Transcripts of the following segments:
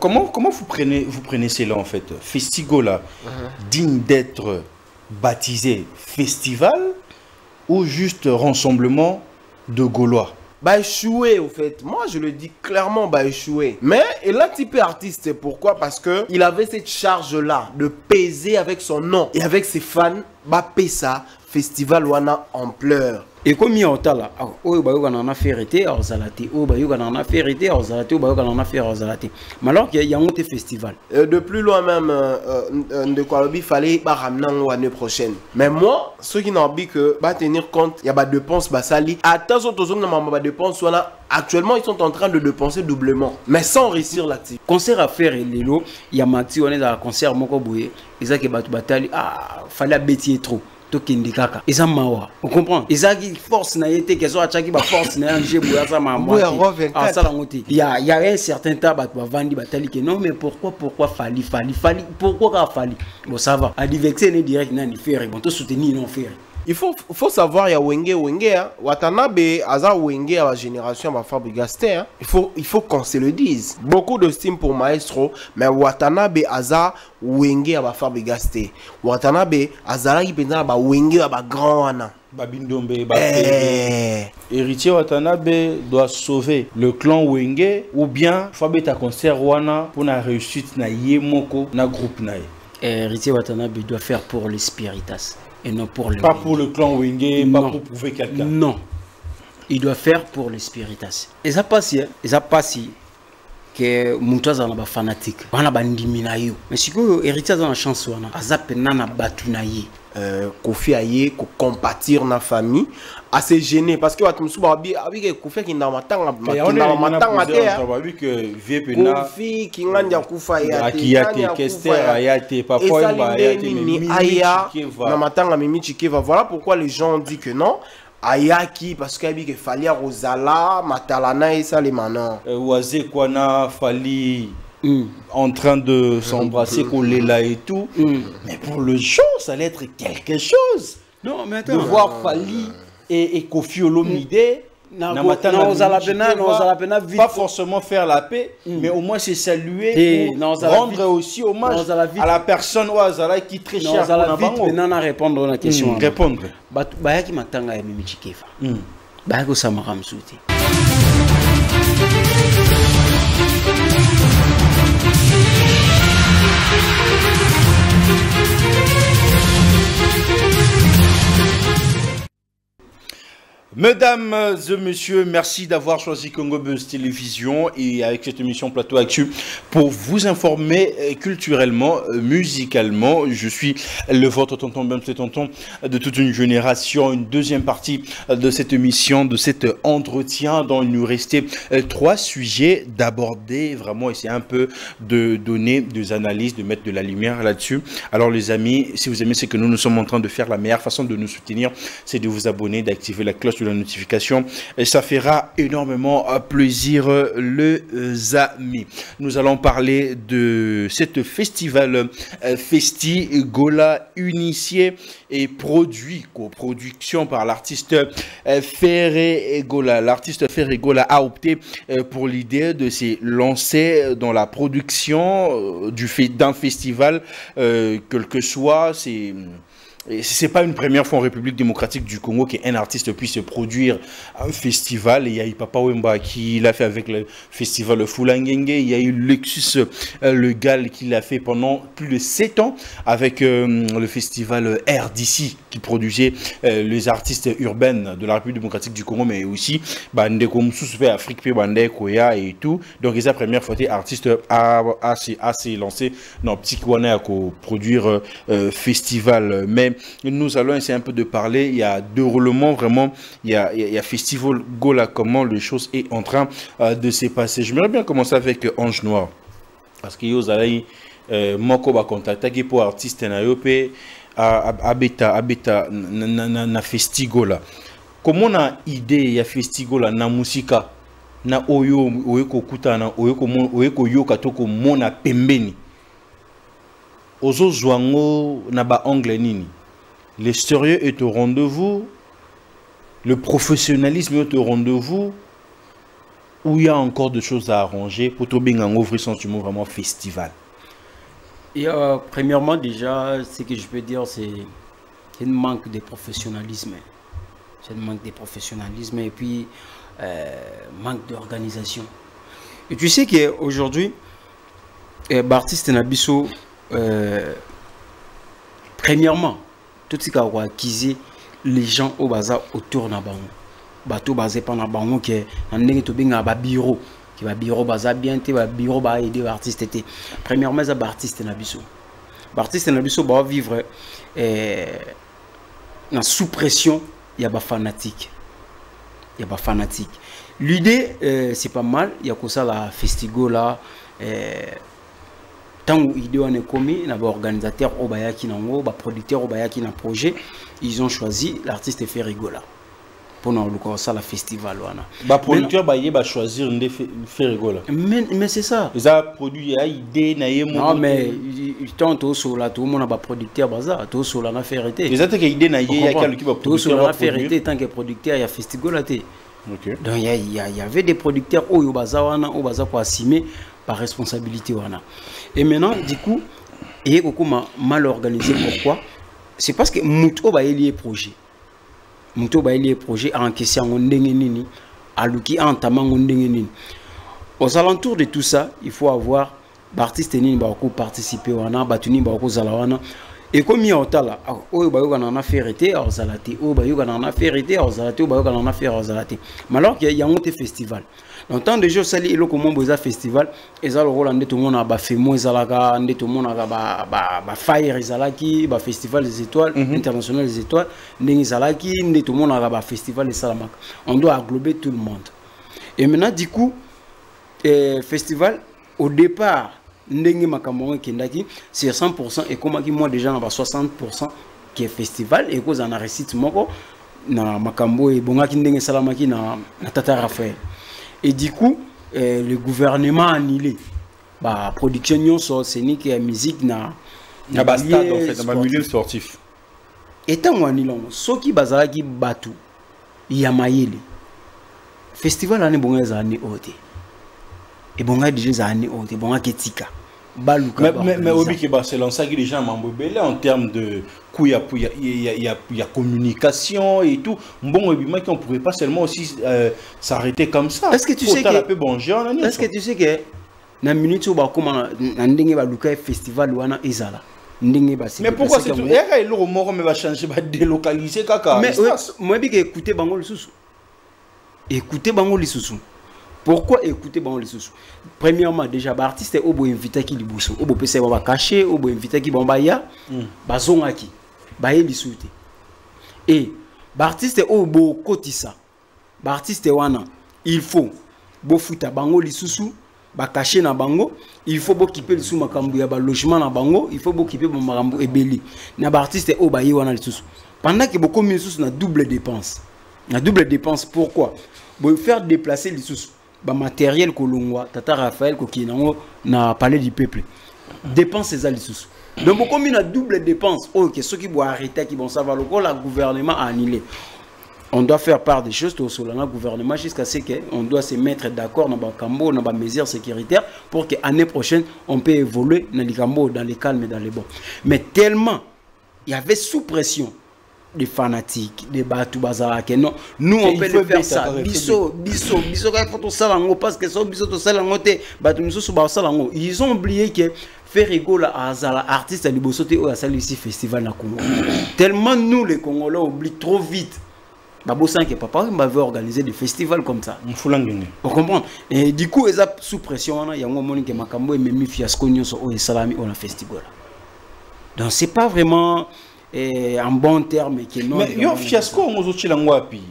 Comment vous prenez cela en fait? Festigola, digne d'être baptisé festival ou juste rassemblement de Gaulois? Bah échoué au fait, moi je le dis clairement, bah échoué. Mais il a typé artiste, c'est pourquoi? Parce que il avait cette charge là de peser avec son nom et avec ses fans. Bah pesa festival wana ampleur. Et comme il y a là, oh bah on a fait arrêter à Ozalate, oh bah on a fait arrêter à Ozalate, oh bah on a fait à Ozalate. Mais alors qu'il y a un autre festival. De plus loin même, de quoi il fallait bah ramener l'année prochaine. Mais moi, ceux qui n'ont dit que bah tenir compte, il y a pas de dépenses bah sali. Attention, tous ceux qui n'ont pas de dépenses, actuellement ils sont en train de dépenser doublement, mais sans réussir là-dessus. Concert à faire et l'élo, il y a Mati, on est dans le concert Moko Bouye, et ça qui est battu fallait bêtiser trop. Tokindikaka eza mawa on comprend ezaki force na yete kezo achaki ba force na nje boya ça maman ah ça la ngoti il y a un certain temps ba vandi batali que non mais pourquoi fali pourquoi fali bon ça va a divexer ne direct na ni faire bon to soutenir non faire. Il faut savoir, il y a Wenge, hein. Watanabe, Aza Wenge à la génération va fabricaster. Hein. Il faut qu'on se le dise. Beaucoup de style pour Maestro, mais Watanabe, Aza Wenge à la fabricaster. Watanabe, Aza qui peut être Wenge à la grand wana. Babindombe, Héritier Watanabe doit sauver le clan Wenge ou bien Fabé ta concert wana pour la réussite na Yemoko na groupe nae. Héritier Watanabe doit faire pour les Spiritas. Et non pour le pas pour le clan Wenge, pas pour prouver quelqu'un. Non. Il doit faire pour les Spiritas. Et ça passe, que Moutaza n'a pas fanatique. On a bandimi na yo. Mais si que héritier a une chance wana, azap nana batu na ye. Kofi aye ko compatir na famille assez gêné parce que watu msuba abi que Kofi ki na matanga te que vie pena Kofi ki nganja kufa ya akiyate kester ayate papa mba ayate ni aya na matanga mimi chikeva. Voilà pourquoi les gens ont dit que non ayaki parce que abi que fallait rozala matalana et ça les manan oise kwana fali en train de s'embrasser, coller là et tout. Mais pour le show, ça allait être quelque chose. Non, mais attends. De voir Fali et Kofi Olomide. Pas forcément faire la paix, mais au moins c'est saluer, rendre aussi hommage à la personne qui est très chère. Maintenant, répondre à la question. Répondre. Bayaki matanga ya mimi chikefa. Bayako samara msuti. Mesdames et messieurs, merci d'avoir choisi Congo Buzz Télévision et avec cette émission Plateau Actu pour vous informer culturellement, musicalement. Je suis le votre tonton Bemsé tonton de toute une génération. Une deuxième partie de cette émission, de cet entretien dont il nous restait 3 sujets d'aborder vraiment, essayer un peu de donner des analyses, de mettre de la lumière là-dessus. Alors les amis, si vous aimez ce que nous sommes en train de faire, la meilleure façon de nous soutenir, c'est de vous abonner, d'activer la cloche de la notification et ça fera énormément plaisir les amis. Nous allons parler de cette festival Festigola initié et produit, coproduction par l'artiste Ferré Gola. L'artiste Ferré Gola a opté pour l'idée de se lancer dans la production d'un festival, quel que soit, c'est pas une première fois en République démocratique du Congo qu'un artiste puisse produire un festival. Il y a eu Papa Wemba qui l'a fait avec le festival Fulangenge. Il y a eu Lexus Le Gal qui l'a fait pendant plus de 7 ans avec le festival RDC qui produisait les artistes urbains de la République démocratique du Congo, mais aussi Bande comme sous Afrique, Bande Koya et tout. Donc, c'est la première fois que l'artiste a s'est lancé dans Petit Kouana pour produire festival. Mais nous allons essayer un peu de parler. Il y a 2 roulements vraiment. Il y a Festival Gola, comment les choses est en train de se passer. J'aimerais bien commencer avec Ange Noir. Parce que vous allez moko ba contacter pour artiste na yope abeta na Festigola. Comment na idée ya Festigola na musika na oyeko kutana oyeko yoka toko mona pembeni. Ozo zwango na ba angle nini. Le sérieux est au rendez-vous, le professionnalisme est au rendez-vous, ou il y a encore des choses à arranger pour trouver un ouvrir sentiment vraiment festival? Et premièrement, déjà, ce que je peux dire, c'est un manque de professionnalisme. C'est un manque de professionnalisme et puis manque d'organisation. Et tu sais qu'aujourd'hui, Baptiste Nabiso, premièrement, tout ce qui a acquis les gens au bazar autour de Nabango. Bateau basé par Nabango qui est un bureau. Qui va bureau bazar bien, qui va bureau va aider l'artiste. Premièrement, c'est Baptiste Nabiso. Baptiste Nabiso va vivre sous pression. Il y a des fanatiques. Il y a des fanatiques. L'idée, c'est pas mal. Il y a que ça, la festigo là. Tant où l'idée on est commis, il y a des organisateurs, des producteurs, des projets. Ils ont choisi l'artiste Ferrigola. Pour nous ça, la festival. Les producteurs vont choisir un Ferrigola. Mais c'est ça. Ils ont produit une idée. Non, mais ils tentent tout le monde a des producteurs. Tout le monde a fait arrêter. Ils ont une idée. Tout le monde a fait arrêter tant que producteur, il y a festival. Okay. Donc il y avait des producteurs où ils ont assumé par responsabilité. Et maintenant, du coup, il y a beaucoup mal organisé. Pourquoi? C'est parce que Mouto a lié projet. Mouto a lié projet à encaisser en Ndengenini, à Luki en Tamang Ndengenini. Aux alentours de tout ça, il faut avoir l'artiste qui va participer à Batuni Zalawana. Et comme il y a là, il y a fait arrêter à Zalaté, il y a fait arrêter à Zalaté, il y a fait à Zalaté. Mais alors qu'il y a un festival. Dans le temps de jeux, il y a un festival, et il y a tout le monde a fait tout le monde a Fire, il festival des étoiles, international des étoiles, tout le monde a un festival de Salamanca. On doit englober tout le monde. Et maintenant, du coup, festival, au départ, c'est 100% et comme moi déjà on a 60% qui est festival et cause en a récite moko na makambo et bongaki ndenge salamaki na Tata Raphaël. Et du coup le gouvernement a annulé ba production nyonso scénique et musique na stade en fait dans le milieu sportif. Et tant on annule soki bazalaki batu ya mayele festival ane bonga za ane ote et bonga déjà za ane ote bonga ketika. Mais Obi c'est lancé que les gens m'embobelaient en termes de coup, il y a communication et tout. Bon, on ne pourrait pas seulement aussi s'arrêter comme ça. Est-ce que tu sais que dans minute où on festival ou Izala. Mais pourquoi c'est tout? Et le remords va changer, va délocaliser caca. Mais moi je écouter bango le sous. Écoutez bango le sous. Pourquoi écouter bango le sous? Premièrement déjà l'artiste est obo invité qui libuso, obo pese ba caché, obo invité qui bombaya, bazongaki, baye lisouté. Et l'artiste est obo kotisa. L'artiste wana, il faut bo futa bango lisusu, ba caché na bango, il faut bo kiper le sous makambu ya ba logement na bango, il faut bo kiper ba makambu ebeli. Na l'artiste oba ye wana lisusu. Pendant que beaucoup lisusu na double dépense. Na double dépense pourquoi? Bo faire déplacer lisusu. Ba matériel kolongwa Tata Raphaël kokinango na palais du peuple dépense ces lisusu donc beaucoup mina double dépense OK ceux qui vont arrêter qui vont savoir le gouvernement a annulé. On doit faire part des choses sur le gouvernement jusqu'à ce qu'on doit se mettre d'accord dans ba cambo dans ba mesures sécuritaires pour que l'année prochaine on peut évoluer dans les cambo dans les calmes et dans les bons. Mais tellement il y avait sous pression des fanatiques, des bateaux bazar que non, nous on peut le faire ça. Biso quand faut tout ça parce que ça biso tout ça là ngote bateau biso sous ça là ils ont oublié que faire rigoler à Azala artiste à libosoté au Azala ici festival na Congo. Tellement nous les Congolais oublient trop vite. Babosan que papa il m'avait organisé des festivals comme ça. On comprend. Et du coup ils ont sous pression il y a un moment que makambo et même fiasco nyonso au salami au festival. Donc c'est pas vraiment en bon terme qui non. Mais il y a un fiasco aux autres languapi.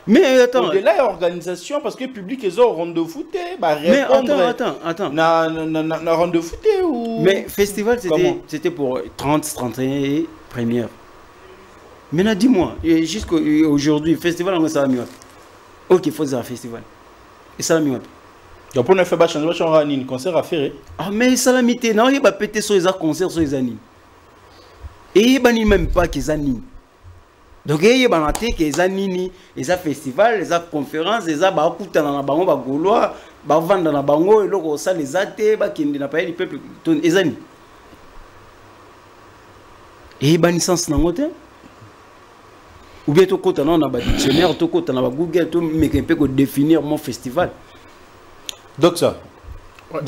Mais attends. Au-delà de l'organisation parce que le public ils ont rendez-vous mais attends. Na rendez-vous ou. Mais festival c'était pour 30-31 première. Maintenant dis-moi jusqu'à aujourd'hui festival on ça mieux. OK, faut faire un festival. Et ça mieux. Donc pour ne faire pas changer un concert à faire. Ah mais ça la mité non, il va péter sur les concerts sur les années. Et il n'y a même pas qu'ils animent. Donc il y a des nini, des festivals, des conférences, des bakuta na bango ba gaulois, ba vendre na bango eloko ça les athées, ba kindi na paye du peuple ezani. Et ba licence na ngote. Ou bien to kota na ba dictionnaire, to kota na ba Google, to mais un peu ko définir mon festival. Donc ça. Ouais.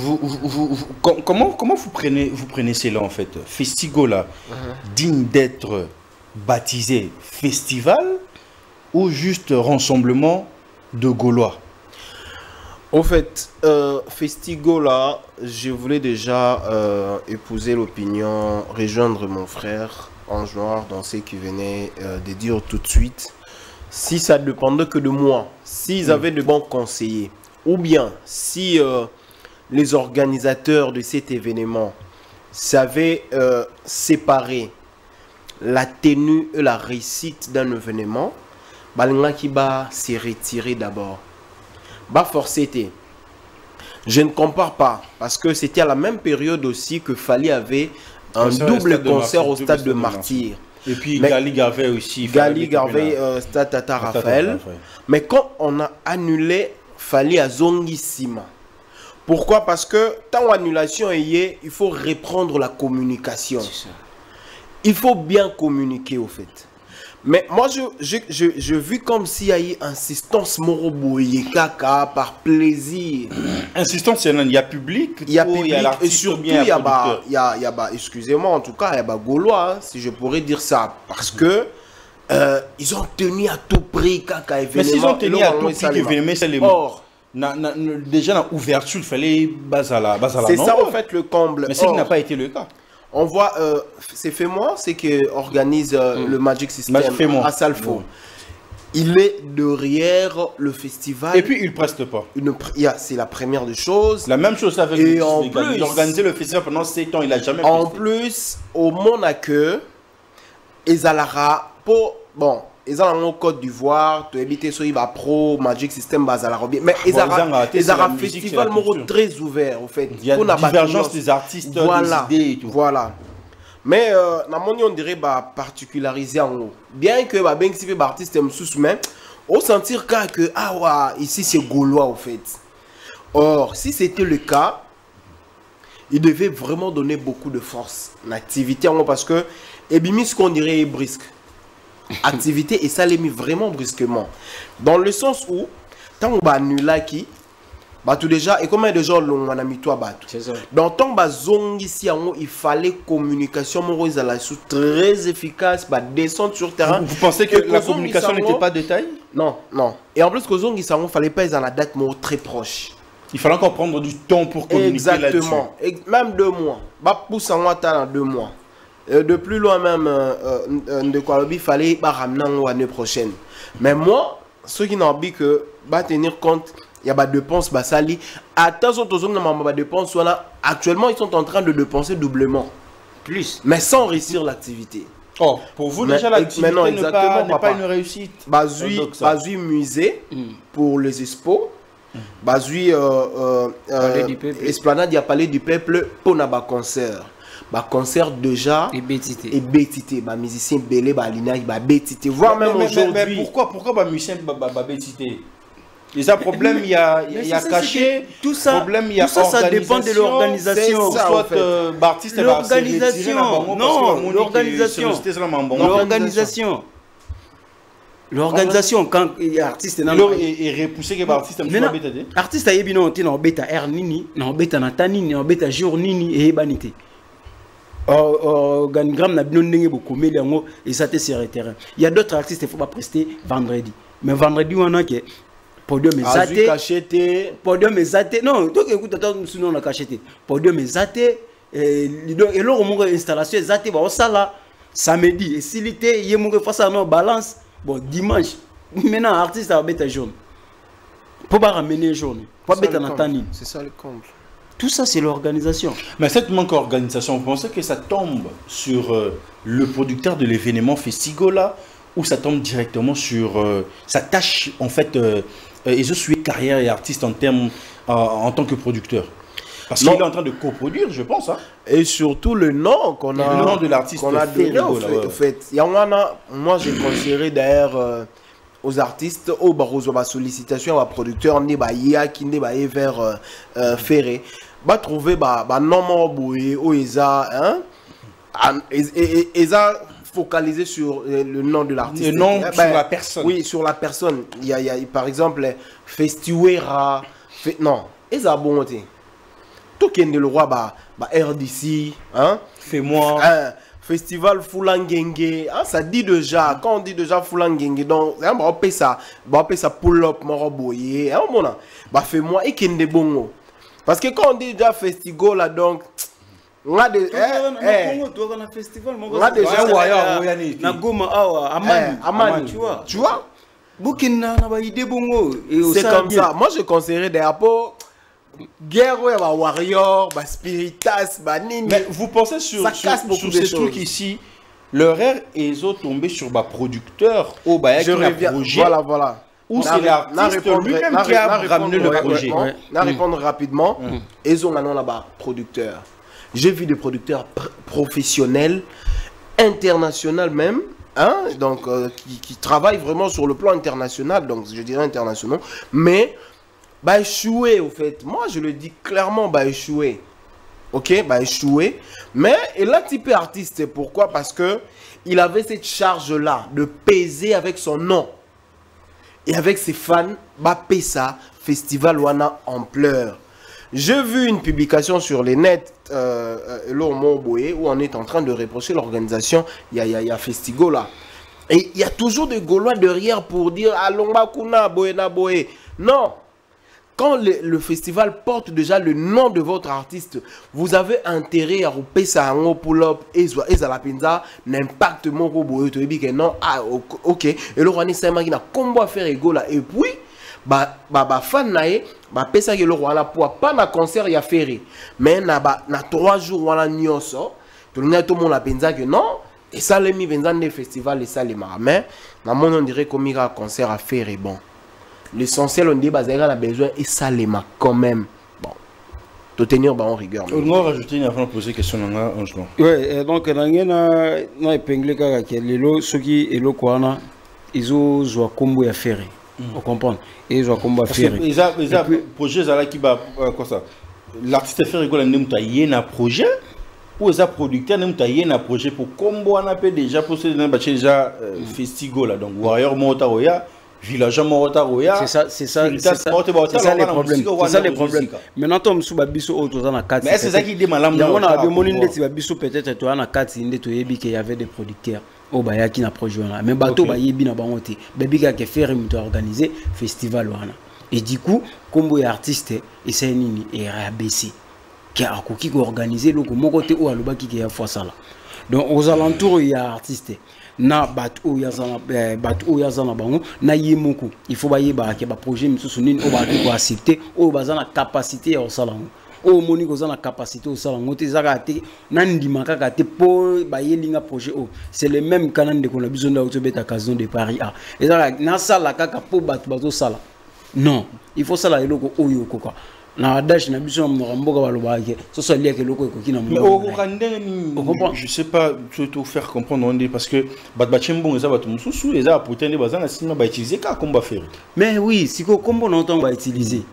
Comment vous prenez cela en fait? Festigola, digne d'être baptisé festival ou juste rassemblement de Gaulois? En fait, Festigola, je voulais déjà épouser l'opinion, rejoindre mon frère en noir dans ce qui venait de dire tout de suite. Si ça ne dépendait que de moi, s'ils avaient de bons conseillers, ou bien si les organisateurs de cet événement savaient séparer la tenue et la réussite d'un événement, Balinga qui va se retirer d'abord. Bah forcété. Je ne compare pas parce que c'était à la même période aussi que Fally avait un double concert au stade de Martyr. Et puis Gali Garvey aussi. Gali Garvey, stade Tata Raphaël. Mais quand on a annulé Fally à Zongissima. Pourquoi? Parce que tant annulation est, il faut reprendre la communication. Il faut bien communiquer au fait. Mais moi, je vis comme s'il y a eu insistance moroboye kaka par plaisir. Insistance, il y a public, il y a public et surtout il y a excusez-moi en tout cas, il y a Gaulois, si je pourrais dire ça, parce que ils ont tenu à tout prix kaka événement. Mais s'ils ont tenu à tout prix événement, c'est les mots. Déjà dans l'ouverture, il fallait basala. C'est ça en fait le comble. Mais ce qui n'a pas été le cas. On voit, c'est Fais-moi, c'est qui organise le Magic System à Salfo. Il est derrière le festival. Et puis il ne preste pas. C'est la première des choses. La même chose avec et en plus, il a organisé le festival pendant 7 ans, il n'a jamais en plus, au Monaco, Ezalara, bon, ils ont en Côte d'Ivoire, tu habites sur Iba Pro, Magic System, Bazala Robier. Mais ils ont un festival très ouvert, en fait. Il y a une divergence des artistes, voilà, des idées et tout. Voilà. Mais, on dirait particularisé en haut. Bien que ben si les artistes aiment sous mais on sentir que ici c'est Gaulois, en fait. Or, si c'était le cas, il devait vraiment donner beaucoup de force à l'activité en haut parce que, et bien, ce qu'on dirait est brisque. Activité et ça l'est mis vraiment brusquement dans le sens où tant on annula qui tout déjà et combien de gens l'on a mis toi dans tant zone ici il fallait communication très efficace descendre sur terrain. Vous pensez que la communication n'était pas de taille? Non et en plus que zone il fallait pas dans la date mais très proche. Il fallait encore prendre du temps pour communiquer là-dessus. Exactement, même 2 mois pousse en moi dans 2 mois. De plus loin même de quoi il fallait ramener l'année prochaine. Mais moi, ceux qui n'ont dit que tenir compte, il y a des dépenses, sali. Attention, dépenses, actuellement ils sont en train de dépenser doublement. Plus. Mais sans réussir l'activité. Oh, pour vous déjà l'activité n'est pas une réussite. Bazui musée pour les expos. Bazui Esplanade, il y a Palais du Peuple pour un concert. Concert déjà et bétité musicien belé alina bétité voire même aujourd'hui. Mais pourquoi musicien bétité? Il y a problème, il y a caché tout ça. Problème, il y a tout ça, ça dépend de l'organisation. Soit l'artiste l'organisation. Non, l'organisation quand l'artiste est repoussé que l'artiste artiste a bien noté dans bêta air nini, dans bêta natanini, dans bêta jour nini et banité. Organigramme n'a bien n'engagé beaucoup mais et ça sur le terrain. Il y a d'autres artistes il faut pas prester vendredi. Mais vendredi on a que podium est zaté. Podium est zaté. Non, donc écoute attends sinon on a cacheté. Podium est zaté et là on a installation zaté ba ça là samedi et s'il était il y a face à nos balance bon dimanche maintenant artiste a bêta jaune. Pour pas ramener jaune. Pas bêta natani. C'est ça le comble. Tout ça, c'est l'organisation. Mais cette manque d'organisation, vous pensez que ça tombe sur le producteur de l'événement Festigola ou ça tombe directement sur sa tâche, en fait, et je suis carrière et artiste en tant que producteur? Parce qu'il est en train de coproduire, je pense. Hein. Et surtout le nom qu'on a, le nom de l'artiste qu'on a donné au fait. Il y en a, moi j'ai considéré d'ailleurs aux artistes, aux barreaux, aux sollicitations, aux producteurs, ni ba ya qui ni ba vers Ferré, ba trouver ba nom boy ou isa hein, isa focalisé sur le nom de l'artiste. Le nom sur la personne. Oui, sur la personne. Il y a par exemple Festiwera, non, isa bonté. Tout qui est le roi ba RDC, hein, fais-moi. Festival Fulangenge, hein, ça dit déjà, quand on dit déjà Fulangenge, donc on peut ça pull up moroboye, hein, mon bah fais-moi et kende bongo. Parce que quand on dit déjà festival là donc on a des festival on a déjà na Goma awa Amani, tu vois Bukina na ba idée bongo et c'est comme ça. Moi je conseillerais des rapports guerre, warrior, spiritas, nini. Mais vous pensez sur ces trucs ici, leur air ils ont tombé sur producteur au projet. Voilà. Ou c'est l'artiste lui-même qui a ramené le projet. Na répondre rapidement. Ils ont un là-bas producteur. J'ai vu des producteurs professionnels, internationaux même. Hein, donc qui travaillent vraiment sur le plan international, donc je dirais international, mais échoué au fait. Moi je le dis clairement, échoué. Ok, échoué. Mais il a typé artiste, pourquoi? Parce que il avait cette charge là de peser avec son nom et avec ses fans. Pesa festival wana ampleur. J'ai vu une publication sur les nets où on est en train de reprocher l'organisation. Il y a Festigo là. Et il y a toujours des Gaulois derrière pour dire Alonga Kuna Boena Boé. Non. Quand le festival porte déjà le nom de votre artiste, vous avez intérêt à repérer ça en pull-up et à la pinza n'impacte mon robot et non ok et le roi n'est pas qui combo à faire ego là et puis fan nae pesa que le roi là pour pas na concert ya ferré mais na 3 jours wala nyoso tout le monde la pinza que non et ça les mi vendan des festivals et ça les mais na mon on dirait comme il y a concert à ferré bon. L'essentiel, on dit que on a besoin et ça les marque quand même. Bon, de tenir en rigueur. On va rajouter une afin de poser question. Oui, donc, on a épinglé que les lots, ceux qui sont là, quoi, ils ont joué combo à faire. On comprend. Ils ont combo à faire. Ils ont projet qui va quoi ça. L'artiste fait rigoler un projet ou les producteurs n'aiment un projet pour combo on appelle déjà pour ce déjà festival là donc warrior Motaroya. Villageois Morotaroya. C'est ça les problèmes. C'est ça les problèmes. Maintenant, tu as biso auto dans la carte. Mais c'est ça qui dit malam. On a demandé si biso peut-être tu as na carte inde to yebi qu'il y avait des producteurs au baya qui na projet là. Mais bateau ba yebi na bangote. Baby ka ke faire mu organiser festival wana. Et du coup, combo et artiste et c'est nini et ABC qui a ko organiser le ko côté ou aloba qui ya fois ça là. Donc aux alentours il y a artiste. Na batu yazana bango na yemoko il faut baye ba ke ba projet misusu nini o ba ko accepter o bazana capacité au salon o moni ko zana capacité au salon te zaka te nandima kaka te po baye linga projet o c'est le même canon de qu'on a besoin d'auto beta casino de Paris a et zaka na sala kaka po batu bazo sala non il faut sala eloko oyo koko na dash na biso mboka balobaki so so lié que loko ekoki na mo je sais pas tout faire comprendre on dit parce que batbachembo eza batu mususu eza pourtant bazana sima ba utiliser ka komba faire mais oui siko kombo na on va utiliser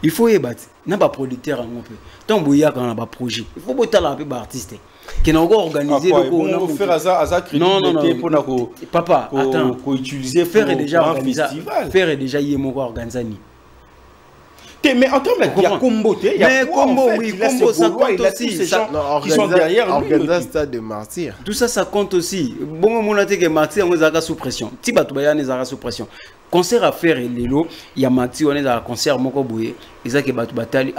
il faut y battre na ba producteur en peu tant boya quand na ba projet il faut botala pe ba artiste qui n'a encore organisé loko on faire ça crédibilité pour na ko papa attends ko utiliser faire déjà festival faire déjà yemoko organiser ni. Mais en termes il y a combo, il y a combo, oui, combo ça compte aussi. Ces gens qui sont derrière organiser stade de martyr. Tout ça, ça compte aussi. Bon, mon até que martyr, on est sous pression. Tiba Toubaya est sous pression. Concert à faire et Lelo, il y a martyr, on est à concert moko boye. Et ça que Batu Batali,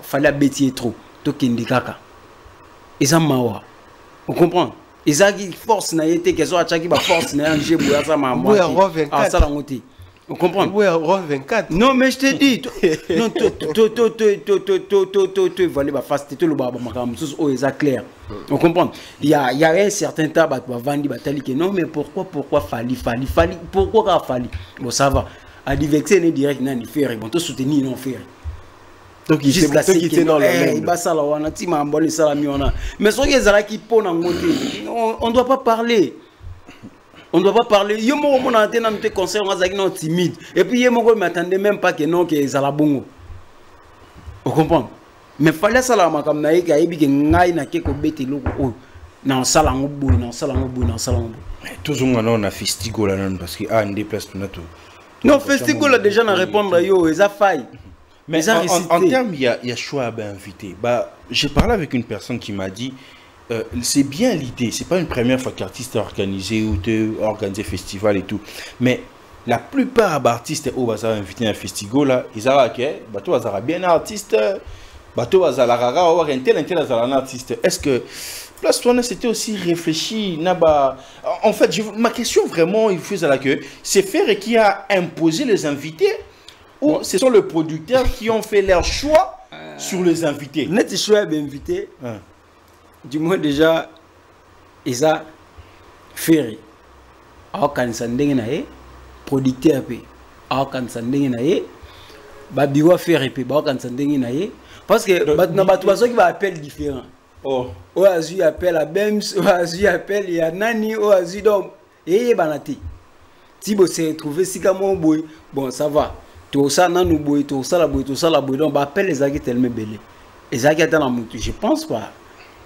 fallait bêtier trop. Tokindi kaka. Et ça mawa. On comprend. Et ça qui force n'a été que ça a chaki ba force n'a un jeu boya ça ma moi. Ah ça la ngoti. On comprend? Oui, 24. Non, mais je te dis, non, tu vas aller face, tu vas aller clair. On comprend? Il y a un certain temps, tu vas vendre, non, mais pourquoi fallait, pourquoi fallait? Bon, ça va. À diverser, on est direct, on est faire, on te soutenir, on fait. Donc il était dans le même. Mais ce qui on ne doit pas parler. On ne doit pas parler. Yo mo mon antenne am te conseil on a non timide. Et puis yo mo m'attendait même pas que non que ça la bongo. Vous comprenez? Mais fallait ça la makam na yeke ayebi ke ngai na ke ko betelo ko na sala ngobu na sala ngobu na sala ngobu. Toujours on a festigo là parce que on déplace tout notre. Non festigo là déjà na répondre yo eza faille. Mais en termes, il y a choix à inviter. Bah, j'ai parlé avec une personne qui m'a dit c'est bien l'idée, c'est pas une première fois qu'artiste est organisé ou organisé festival et tout. Mais la plupart d'artistes au bazar invité à un festival là, ils ont bateau bazar bien artiste, bateau bazar la rara ou un tel un artiste. Est-ce que Place Tourne c'était aussi réfléchi naba. En fait, ma question vraiment il faut à que c'est Ferré qui a imposé les invités. Ou ce sont les producteurs qui ont fait leur choix sur les invités. Net choix d'invités. Du moins déjà, ils ont fait. Alors quand ça n'engage producteur pe. Alors quand ça n'engage, bah biwa faire pe. Bah quand ça n'engage, parce que na batuazo qui va appeler différent. Oh. Oazu appelle à Bems, Oazu appelle ya nani, Oazu donc et banati. Tibo s'est trouvé si comme boy. Bon ça va. Tout ça nanou boy, tout ça la boy, donc bah appelle les agues tellement belles. Les agues dans la moto, je pense pas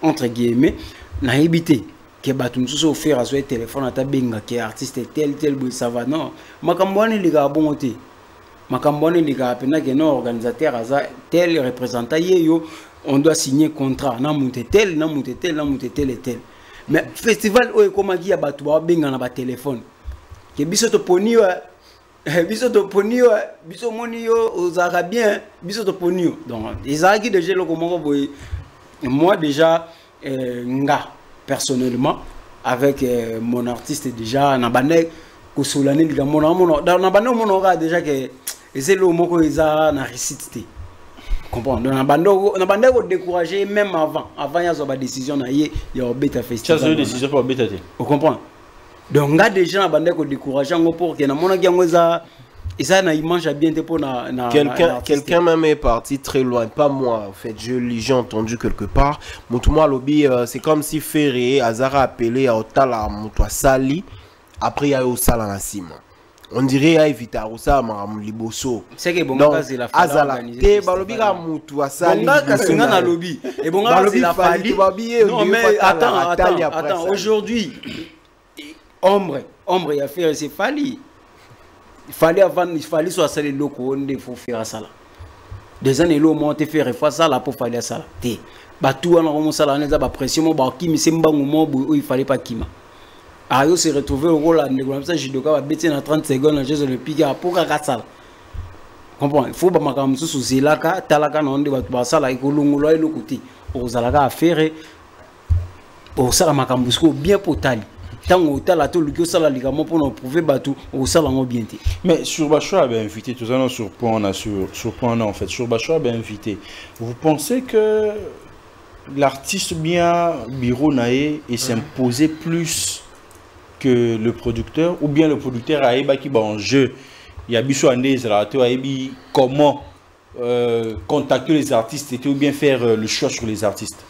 entre guillemets na habité que batum sous offrir à son téléphone à ta benga qui artiste tel boy ça va non. Makambone les gars bon côté. Makambone les gars pena que non organisateur à tel représentant yo on doit signer contrat na monter tel et tel. Mais festival o comment qui a batu ba benga na ba téléphone. Que biso to poni biso moni yo aux arabiens biso to poni yo donc les arabes déjà le comment boy moi déjà nga personnellement avec mon artiste déjà na bande ko solane liga mon na bande mon déjà que c'est le mot ko isa na récité comprendre na bande ko décourager même avant ya zo ba décision na ye ya obeta festival ça c'est décision pour obeta te vous comprenez. Donc, on a déjà découragé pour que ça na image bien pour quelqu'un même est parti très loin, pas moi en fait, j'ai entendu quelque part moi lobby c'est comme si Ferré Azara appelé à Otala Moutoua Sali après il y a au Sala na Sima. On dirait à éviter à Rosa Maram Liboso. C'est que bon gars c'est la Azala te balobi ga Moutoua Sali. Bon gars c'est na lobby et bon gars c'est la fali. Non mais attends aujourd'hui ombre il a fait c'est Fali. Il fallait soit ça les locaux on faut faire ça là. Des années là monter faire ça là pour faire ça. Té. Ba tout on a ça là on a ba pression ba kimi semba ngumo il fallait pas kima. Ah yo se retrouver au rôle comme ça judoka va bêter dans 30 secondes en Jeux olympiques pour ka ça. Comprends, il faut ba makam sous zelaka talaka na onde ba ça là ikolungulo ile côté. Ozalaka affaire pour ça la makambusko bien potali. Mais sur Bachoua a invité, tout ça sur point en fait, sur Bachoua a invité. Vous pensez que l'artiste bien Biro Naé et s'imposer plus que le producteur ou bien le producteur a éba qui va en jeu? Il y a Bissou Andez, comment contacter les artistes ou bien faire le choix sur les artistes?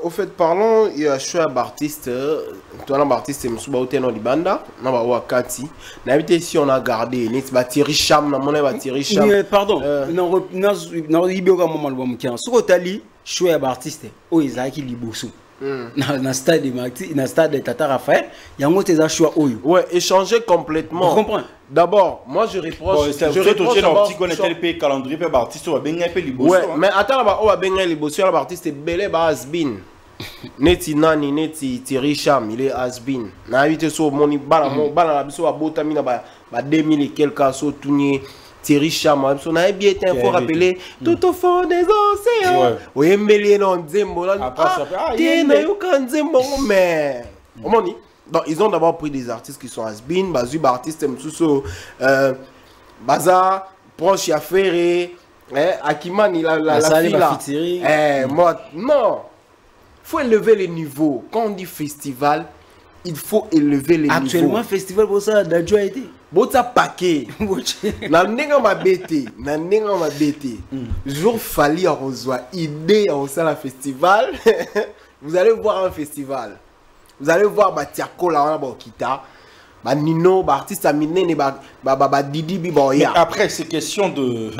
Au fait, parlons, il y a un choix d'artiste. Toi, l'artiste, c'est Moussouba Oten Libanda. On va voir Kati. N'habitez si on a gardé. N'est-ce pas Thierry Cham? Pardon. Non, il y a un moment où on a sur Tali, choix d'artiste. Oh, ils ont qui Liboso. Dans le stade de Tata Raphaël, il y a un autre choix. Ouais, échanger complètement. Vous comprenez? D'abord, moi je reproche. Calendrier pour artiste ou bien ouais, mais attends là-bas, on va bien Liboso, l'artiste Belé Asbin. Neti Nani, Neti Thierry Cham, il est Asbin. Na évité so moni bala la biso a botamina ba 2000 et quelques so tourné Thierry Cham, on a bien été info rappelé tout au fond des océans. Oui, Mbélé non Zembo là. Ah, tiens, yo kan Zembo mais. Omoni. Donc, ils ont d'abord pris des artistes qui sont Asbin, Bazu, artiste Msousso, Baza, proche à Ferré, Akimani, la fille. Moi, non. Il faut élever les niveaux. Quand on dit festival, il faut élever les actuellement niveaux. festival pour ça d'adjo a été Bota paquet. Na nenga mabete, jour fali à reçoit idée à la festival. Vous allez voir un festival. Vous allez voir Batiako là on kita. Ba Nino, ba artiste aminé ba Didi Biboya. Après c'est question de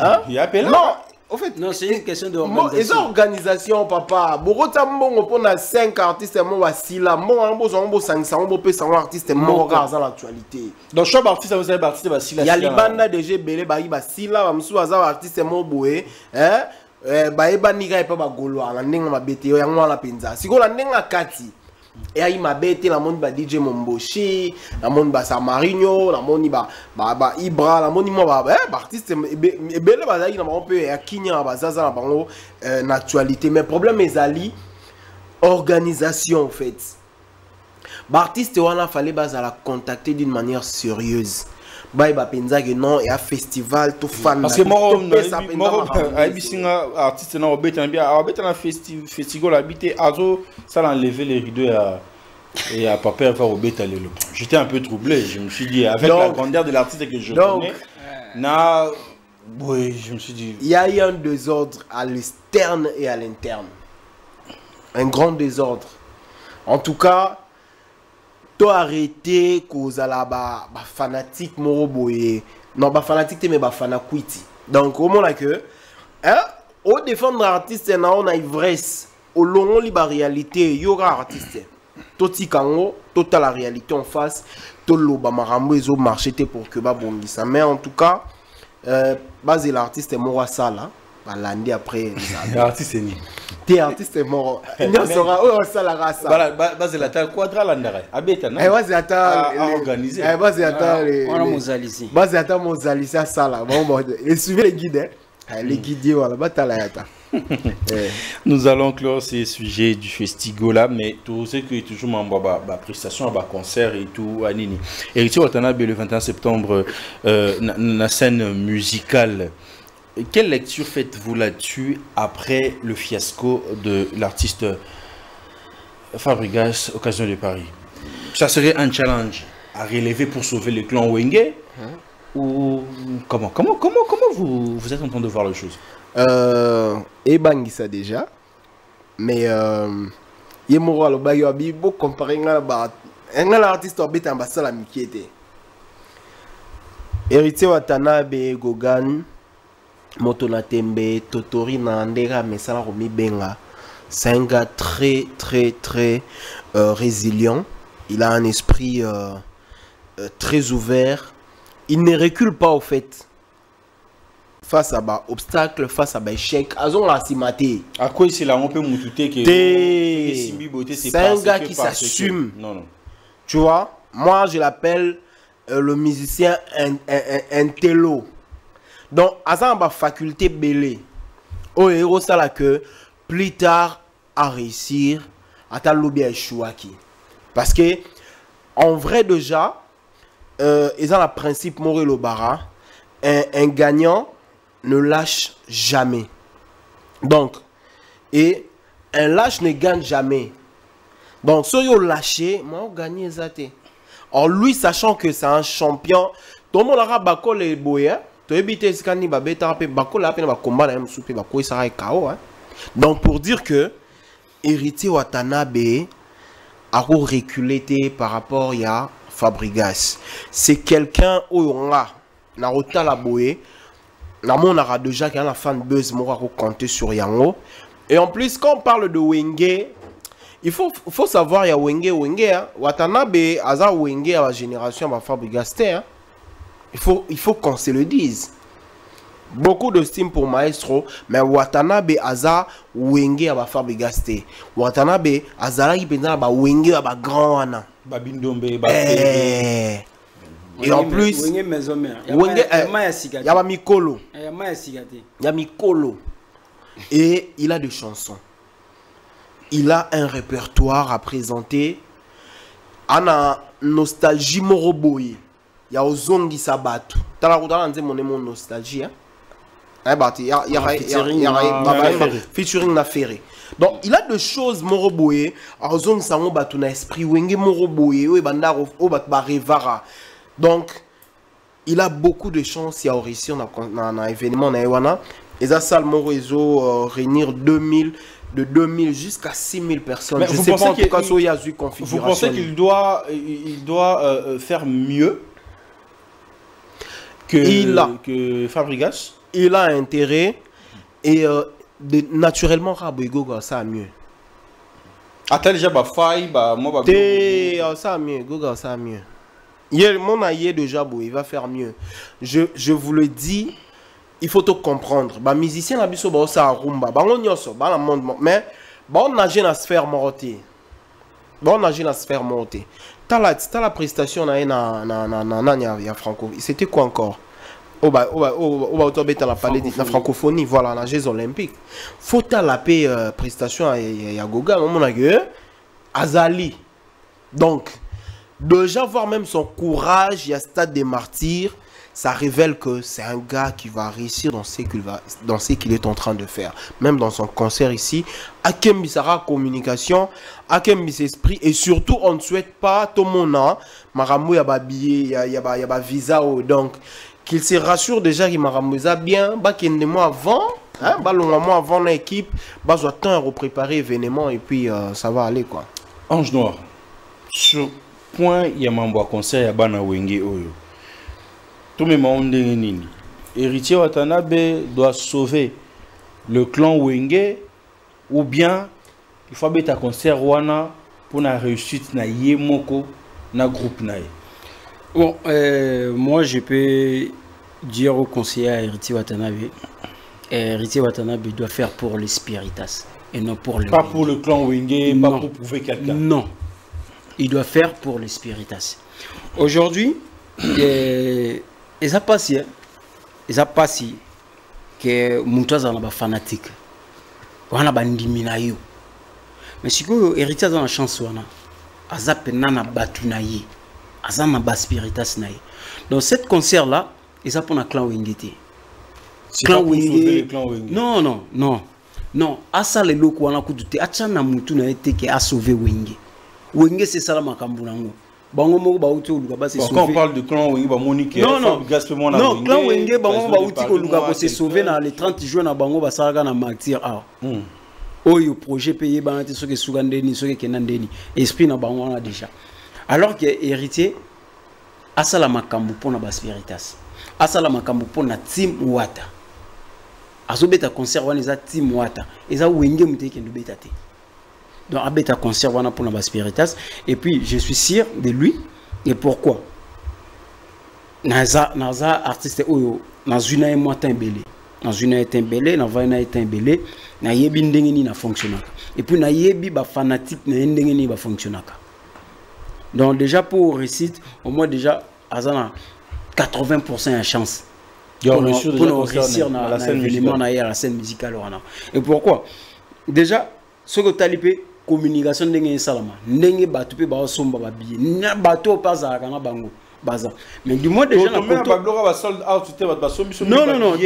Non, en fait, non, c'est une question les d'organisation. organisations, papa. Bogota mbongo pour 5 artistes mo wasila, mo 500 mo pe 100 artistes mo dans l'actualité. donc chaque artiste vous avez artiste basila. Il y a les bandes de GBL ba basila, ba msu aza artiste mo boé, hein? Ba eba niga pa ba golwa, la ndenge mabete yo yango la penza. Siko la ndenge kati. Et aïe ma bête la monde ba DJ Momboshi, la monde ba Samarinho, la monde ba Ibra, la monde moi ba artiste belle ba zaï na ba on peut ya kinya ba zaza na bango actualité mais problème est ali organisation en fait. Ba artiste wana fallait ba za la contacter d'une manière sérieuse. Ba penza que non et un festival tout fan parce que moi singa artiste na obeta na festival habité azo ça l'enlever les rideaux et à papa va obeta le. J'étais un peu troublé, je me suis dit avec la grandeur de l'artiste que je connais oui, je me suis dit il y a eu un désordre à l'externe et à l'interne. Un grand désordre. En tout cas, arrêter cause à la fanatique moroboye non pas fanatique mais fanakuiti donc au moment là que au défendre artiste on a ivresse au long libre réalité il y aura artiste toti kango total la réalité en face to loba marambo ezo marché pour que ba bongisa mais en tout cas base l'artiste moro sala balandi après l'artiste ni t'es artiste mort on sera oh ça la race voilà base la tal quadra landare abeta na base ata organiser base ata on a mozalisi base ata mozalisi ça là bon et suivez les guides les guides voilà batala yata. Nous allons clore ces sujets du festival mais tout ce qui est toujours membre prestation concert et tout à Nini Héritier Watanabe le 21 septembre na scène musicale. Quelle lecture faites-vous là-dessus après le fiasco de l'artiste Fabregas, Occasion de Paris? Ça serait un challenge à relever pour sauver le clan Wenge ou comment vous êtes en train de voir les choses? Et bangi ça déjà, mais yemoro alo bayo abi bo comparer ngala l'artiste obet ambassadeur mikiete. Héritier Watanabe Gogan Motona Tembe, Totori Nandera, mais ça Romi Benga. C'est un gars très résilient. Il a un esprit très ouvert. Il ne recule pas au fait. Face à bas obstacle, face à bas échec. Azon la simate. À quoi c'est là on peut m'outer que c'est un gars qui s'assume. Non. Tu vois, moi je l'appelle le musicien intello. Donc, à ça, on a faculté belé. Au héros, ça là que plus tard, à réussir, à ta lobby à chouaki. Parce que, en vrai, déjà, ils ont le principe Morel Obara. Un gagnant ne lâche jamais. Donc, et un lâche ne gagne jamais. Donc, si vous lâchez, moi, on gagne zaté. Or, lui, sachant que c'est un champion, tout le monde a bako les boya. Donc pour dire que Héritier Watanabe a reculé par rapport à Fabregas. C'est quelqu'un où on a la boé. La mon a déjà qui a la fan buzz mora compter sur Yango. Et en plus quand on parle de Wenge, il faut savoir il y a Wenge Watanabe aza Wenge à la génération de Fabregas. Il faut qu'on se le dise. Beaucoup de stime pour Maestro, mais Watanabe Aza Wenge à Fabregas. Watanabe Azala qui pensa ba Wenge à ba grand wana. Babindombe Et en plus Wenge ya ba Mikolo. Ya Mikolo. Et il a des chansons. Il a un répertoire à présenter. Ana nostalgie moroboye. Il y a Ozongi Sabatu. Tu as mon nostalgie. Featuring na Ferré. Donc il a des choses moroboye en zone sango batuna esprit wenge moroboye ou banda o bat barevara. Donc il a beaucoup de chances à réussir dans événement na Ewana. Et ça salle moro réunir 2000 de 2000 jusqu'à 6000 personnes. Mais je sais pas en tout cas il y a eu configuration. Vous pensez qu'il doit faire mieux que Fabregas? Il a intérêt et naturellement Raboigo ça mieux. Attends déjà faille moi ça mieux Goga ça mieux. Mon aïe déjà il va faire mieux. Je vous le dis, il faut tout comprendre. Ba musicien na biso ba ça rumba, ba onyoso, ba la monde mais ba on nage na sphère morté. Ba on nage na sphère morté. T'as la prestation na franco. C'était quoi encore? La palais de la francophonie, voilà, la Jeux olympiques. Faut la paix prestation à Goga, mon Azali. Donc, déjà voir même son courage, il y a stade des martyrs, ça révèle que c'est un gars qui va réussir dans ce qu'il est en train de faire. Même dans son concert ici, Akem Bissara communication, Akem Biss esprit, et surtout on ne souhaite pas tout le monde, Maramou yaba billet, yaba visa, donc qu'il se rassure déjà qu'il m'a ramené bien, qu'il y a mois avant, mois avant l'équipe, j'attends à repréparer l'événement et puis ça va aller quoi. Ange Noir, sur point il y a un conseil à Bana Wenge Oyo. Tout le monde est héritier Watanabe doit sauver le clan Wenge ou bien il faut mettre un concert Wana pour la réussite na Yemoko na groupe nae. Bon, moi je peux dire au conseiller à Héritier Watanabe, Héritier Watanabe doit faire pour les Spiritas et non pour le pas Wenge. Pour le clan Wenge, pas pour prouver quelqu'un. Non, il doit faire pour les Spiritas. Aujourd'hui, ils ont passé que Moutouaz en a fanatique, on a bandimi na yo. Mais si que Héritier a une chance, on a zapena batunaye. Azana bas spiritas naï. Donc cette concert là, ils ont pour un clan Wengete. Clan Wenge. Non. Asa le loko wana kututé. Acha na mutu na été qui a sauvé Wenge. Wenge c'est ça la makambu nango. Bango moko ba uti oluka ba se sauver. Quand on parle de clan Wenge ba Monique. Non, clan Wenge bango ba uti oluka ba se sauver na le 30 juin na bango ba saraka na martyr a. Oyo projet payé ba nte soke sugandeni soke kenandeni. Esprit na bango wana déjà. Alors que héritier, asala makambu pour na Spiritas, asala makambu pour na Team Wata. Azobeta concert wana za Team Wata, eza Wenge muteke ndo beta te. Donc abeta concert wana pour na Spiritas et puis je suis sûr de lui et pourquoi. Naza artiste oyo nazuna moi tembele. Nazuna tembele, na vaina tembele, na yebi ndenge ni na fonctionnaka. Et puis na yebi ba fanatique na ndenge ni ba fonctionnaka. Donc déjà pour réussite, au moins déjà, à 80% de chance pour réussir dans la scène musicale. Et pourquoi? Déjà, ce que tu as dit, communication n'est pas salama. N'est pas tout ba somba ba billet. N'a pas tout pas à kana bango. Baza. Mais du moins déjà na pas sold out tu ba sombi sombi. Non.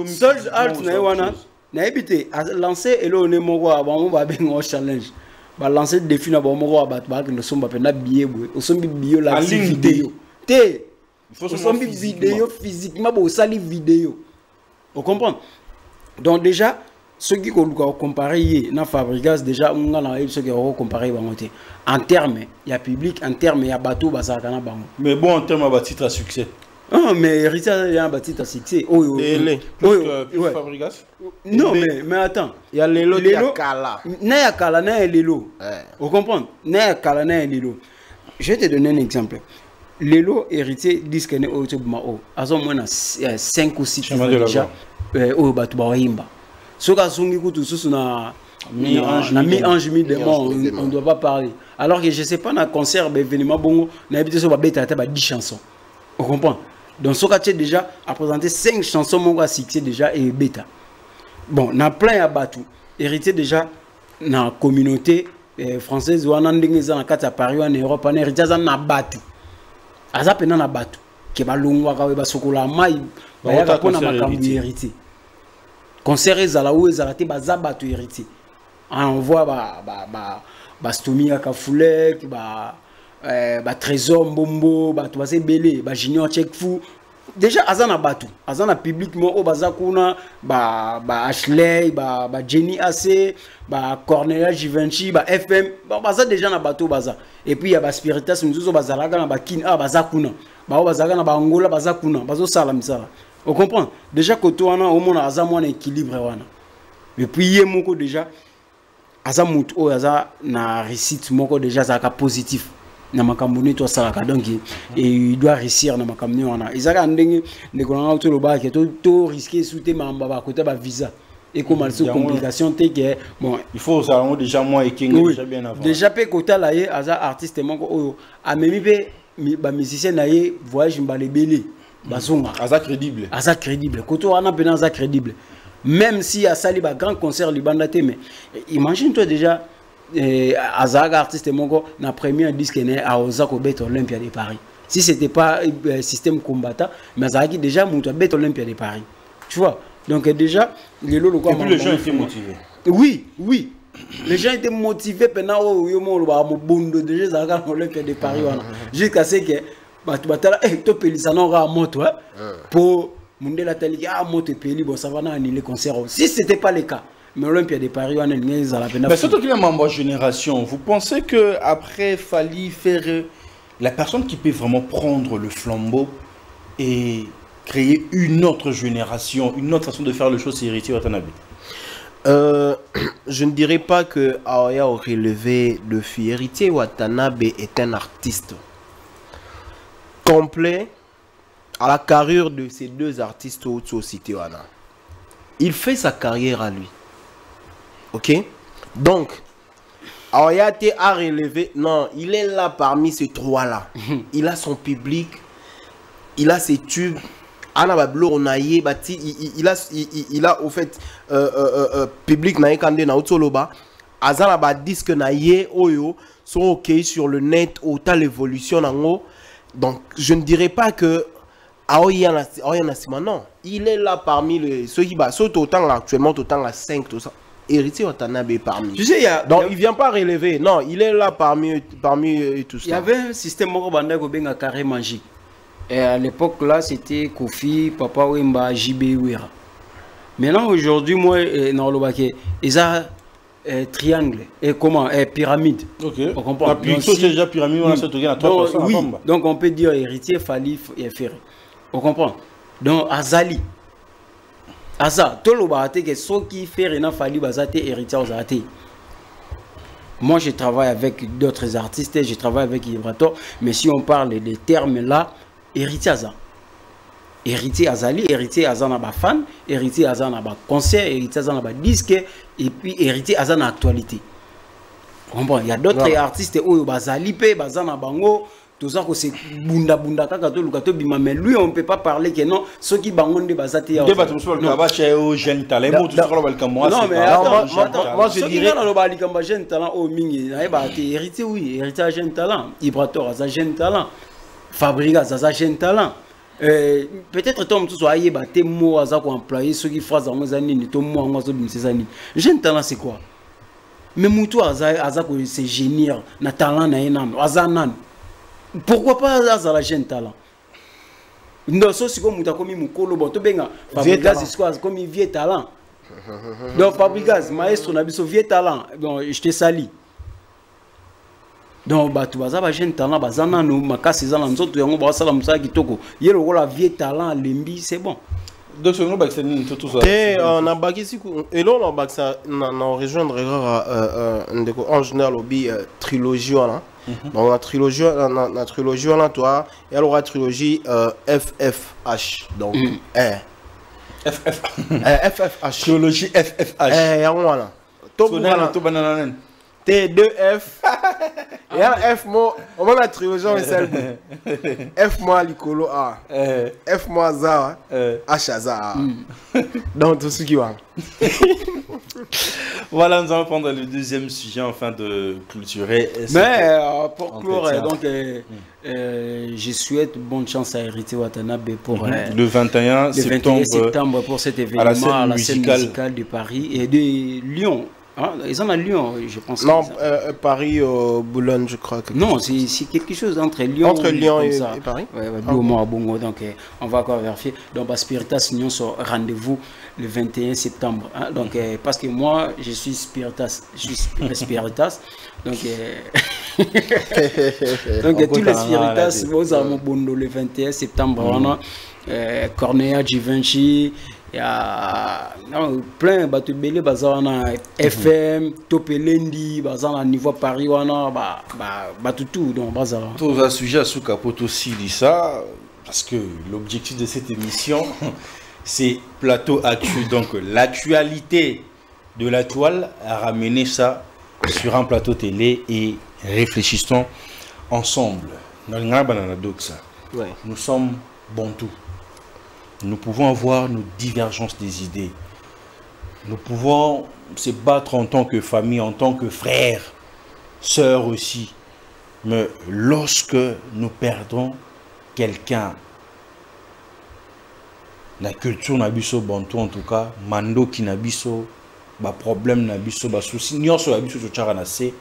Sold out na wana. Na ebité lancer elo ne moko abamo ba bengo challenge. Ba lancer défi na ba moko ba ne somba pe na billet boy. O sombi bio la vidéo. Té. Il faut sombi vidéo physiquement ba sali vidéo. On comprend. Donc déjà ceux qui comparer na Fabregas déjà on a ceux qui comparer en termes il y a public en termes il y a bateau bazaka na bango. Mais bon en termes de titre à succès. Non mais Héritier il y a un titre à succès. Fabregas. Non mais attends, il y a Lelo il y a Kala. Na Kala na Lelo. Vous comprenez? Na Kala na Lelo. Je vais te donner un exemple. Lelo Héritier disque né au Tobmao. Azo moins 5 ou 6 déjà au batu ba yimba. Ce cas sont écoutent tous na mi-ange mi-démon, on ne doit pas parler. Alors que je ne sais pas, dans un concert, événement, bon, on a habité sur 10 chansons. On comprend? Donc, ce cas déjà, à présenter 5 chansons, mon gars, c'est déjà et bêta. Bon, on a plein à battre. Héritier déjà, dans la communauté française, on a à Paris, en Europe, on a héritier, on a battu. On a battu. Qui va l'ongwa, qui va sokola, maï, il va y avoir un héritier. concert ezala ou ezala te baza bato héritier. On voit Stomi Akafulek, Trésor Mbombo, bato belé, Junior Tchekfou. Déjà azana batu, azana public mo o bazakuna Ashley, Jenny AC, Cornelia Givenchy, FM, baza déjà na batu baza. Et puis il y a Spiritas mzuzo bazalaga na kin bazakuna. Bazaga na Angola bazakuna, bazo sala misala. On comprend? Déjà koto wana o mona azama un équilibre wana. Et puis yé moko déjà azamutu o aza na réussite moko déjà ça positif. Na makambuni to salaka donc et il doit réussir na makamni wana izaka ndenge ndeko to lo ba ke to risquer souter mamba ba kota ba visa et comme alors complication te que bon il faut ça déjà moi et King déjà bien avant déjà pe kota la ye aza artiste moko oyo amemi pe ba musicien na ye voyage mbalebele bazonga aza crédible koto wana pena aza crédible même si a sali ba grand concert libanda te mais imagine toi déjà Azaga artiste mongo na premier disque né à Osaka Bet Olympia de Paris. Si c'était pas système combattant, mais Azagi déjà monte Bet Olympia de Paris. Tu vois? Donc déjà les gens étaient motivés. Oui. Les gens étaient motivés pendant yo mo ba mo bondo déjà Azaga Olympia de Paris jusqu'à ce que batala to pelisa non ra moto pour Mundela tali moto peli bon ça va na annuler concert. Si c'était pas le cas mais l'Olympia de Paris, on est à la peine. Mais surtout qu'il y a ma génération, vous pensez que après Fally faire la personne qui peut vraiment prendre le flambeau et créer une autre génération, une autre façon de faire les choses, c'est Héritier Watanabe? Je ne dirais pas que Aoya aurait levé le défi. Héritier Watanabe est un artiste complet à la carrure de ces deux artistes au cité. Il fait sa carrière à lui. Ok, donc Aoyate a relevé. Non, il est là parmi ces trois-là. Il a son public, il a ses tubes. Il a au fait public naïkande na utoloba. Azana ba disque naïe oyo sont ok sur le net autant l'évolution nango. Donc je ne dirais pas que Aoya Nasima non. Il est là parmi ceux qui sont autant actuellement autant à 5 tout ça. Héritier Watanabe parmi. Tu sais, il vient pas relever. Non, il est là parmi tout ça. Il y avait un système qui carré magique. Et à l'époque là, c'était Kofi, Papa Wemba, JB Ouira. Maintenant aujourd'hui, moi, dans le baquet, ils ont triangle et comment pyramide. Ok. On comprend. C'est déjà pyramide, on a cette oui. Donc on peut dire héritier, Fally et Ferré. On comprend. Donc Azali. Asa, tout le monde que ce qui fait rien Fally bazate héritier aux artistes. Moi je travaille avec d'autres artistes, je travaille avec Ibrator, mais si on parle des termes là, héritier Asa. Héritier Azali, héritier Asa na ba fan, héritier Asa na ba concert, héritier Asa na ba disque et puis héritier Asa na actualité. Bon, il y a d'autres artistes où bazali pe bazana bango tout ça que c'est bunda kaka to lukato bima mais lui on peut pas parler que non ceux qui bangonde bazati ya. Non mais moi je dirais dans le bali kamba jeune talent au mingi na ba héritier oui héritier jeune talent Ibrator a jeune talent Fabrigas a jeune talent peut-être Tom tout soit yeba te mo aza ko employer ceux qui phrase en zanini to mo en zo bimse zanini jeune talent c'est quoi mais mutu aza ko c'est génie na talent na enano aza nan. Pourquoi pas la jeune talent? Non, c'est comme tu as commis mon colo, tu benga. Fabrigas c'est comme vieux talent. Donc Fabrigas, maestro na biso vieux talent. Bon, je te sali. Donc tu vas avoir jeune talent, bazana no makasi za na nzoto yango ba sala musala kitoko. Yelo ko la vieux talent lembi, c'est bon. Donc c'est nous tout ça. Et on a bagisi et là on a ça on rejoindre en général lobby trilogie là. Donc la trilogie là toi et alors la trilogie FFH donc FFH trilogie FFH voilà. T2F Et un F moi, on va la trilogie en seul. F moi Licolo A. F moi Za. H Za. Donc tout ce qui va. Voilà, nous allons prendre le deuxième sujet afin de clôturer. Mais pour clore, donc, je souhaite bonne chance à Héritier Watanabe pour le 21 septembre pour cet événement à la scène musicale de Paris et de Lyon. Hein, ils sont à Lyon, je pense. Non, Paris, Boulogne, je crois. Non, c'est quelque chose entre Lyon, et Paris. Ouais, donc on va encore vérifier. Donc, à Spiritas, nous sommes rendez-vous le 21 septembre. Hein, donc, parce que moi, je suis Spiritas. Donc, donc tous les Spiritas, vous avez mon le 21 septembre. Cornelia Givenchy. Il y a plein de belles bazana FM, Topelendi, bazana niveau Paris, tout donc bazana. Tout un sujet à sous capote aussi dit ça parce que l'objectif de cette émission c'est plateau actu, donc l'actualité de la toile a ramené ça sur un plateau télé et réfléchissons ensemble. Nous sommes bantous. Nous pouvons avoir nos divergences des idées. Nous pouvons se battre en tant que famille, en tant que frères, sœurs aussi. Mais lorsque nous perdons quelqu'un, la culture nabiso bantou en tout cas, mando qui nabiso, ba problème nabiso, ba souci, nyonso nabiso tcharanase,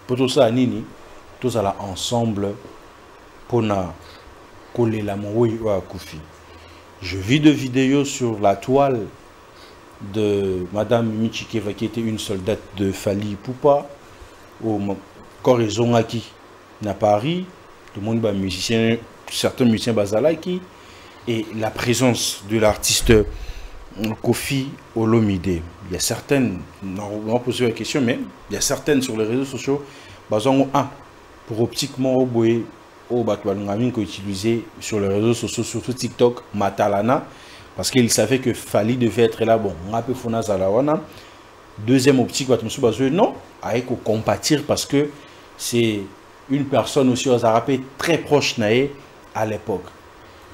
pour tout ça nini, tous là ensemble pour na coller la moui ou à Koufi. Je vis de vidéos sur la toile de Madame Michikeva qui était une soldate de Fali Poupa au Korizongaki à Paris. Tout le monde est musicien, certains musiciens Bazalaki et la présence de l'artiste Kofi Olomide. Il y a certaines, on va poser la question, mais il y a certaines sur les réseaux sociaux, pour optiquement oboyer au Batoualungami qui utilisé sur les réseaux sociaux, surtout TikTok, Matalana, parce qu'il savait que Fali devait être là. Bon, on a peu Fona Zalawana. Deuxième optique, non, avec compatir parce que c'est une personne aussi aux Arabes très proche naé à l'époque.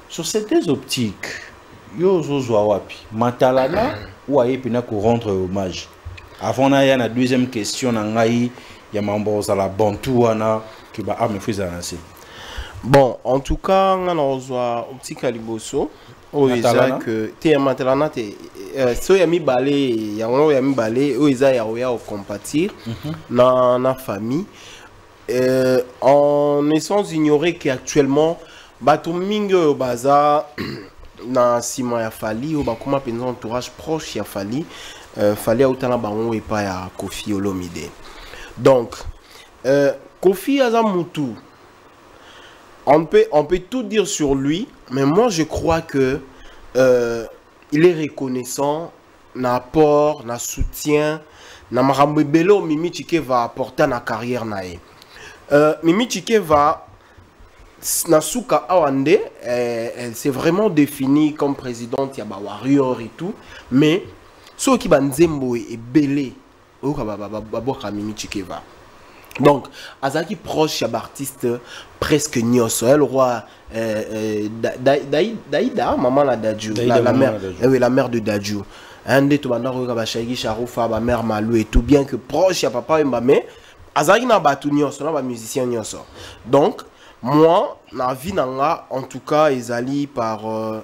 Sur ces deux optiques, Yozo Zouawapi, Matalana ou aye pina ko rendre hommage. Avant na ya na deuxième question na ngai ya mambo za la Bantouana qui ba ame fiza lancer. Bon, en tout cas, on a un petit caliboso. Oh, que tu Matalana, so yami balé, yami balé, oh isa ya au compatir dans la famille. On est sans ignorer qu'actuellement, Batomingo baza na Simon ya Fali ou bakuma penza entourage proche ya Fali, Fali autana bango et pas ya Kofi Olomide. Donc, Kofi Azamutu. On peut tout dire sur lui, mais moi je crois que il est reconnaissant, n'apport, n'a soutien, n'a marambebelo Mimi Chikeva apporter na carrière nae. Mimi Chikeva na suka awande, elle s'est vraiment définie comme présidente ya ba warrior et tout, mais ceux qui banzembo et belé, o ka ba Mimi Chikeva. Donc, Azaki proche d'artiste presque nyoso. Elle roi Daïda, maman la Dadju, la mère, oui, la mère de Dadju. Un des tout bandar Kabashagi Sharoufa, ma mère Malou et tout bien que proche ya papa et maman. Azaki na batu nyoso, na ba musicien nyoso. Donc, moi, na vie nanga, en tout cas, ezali par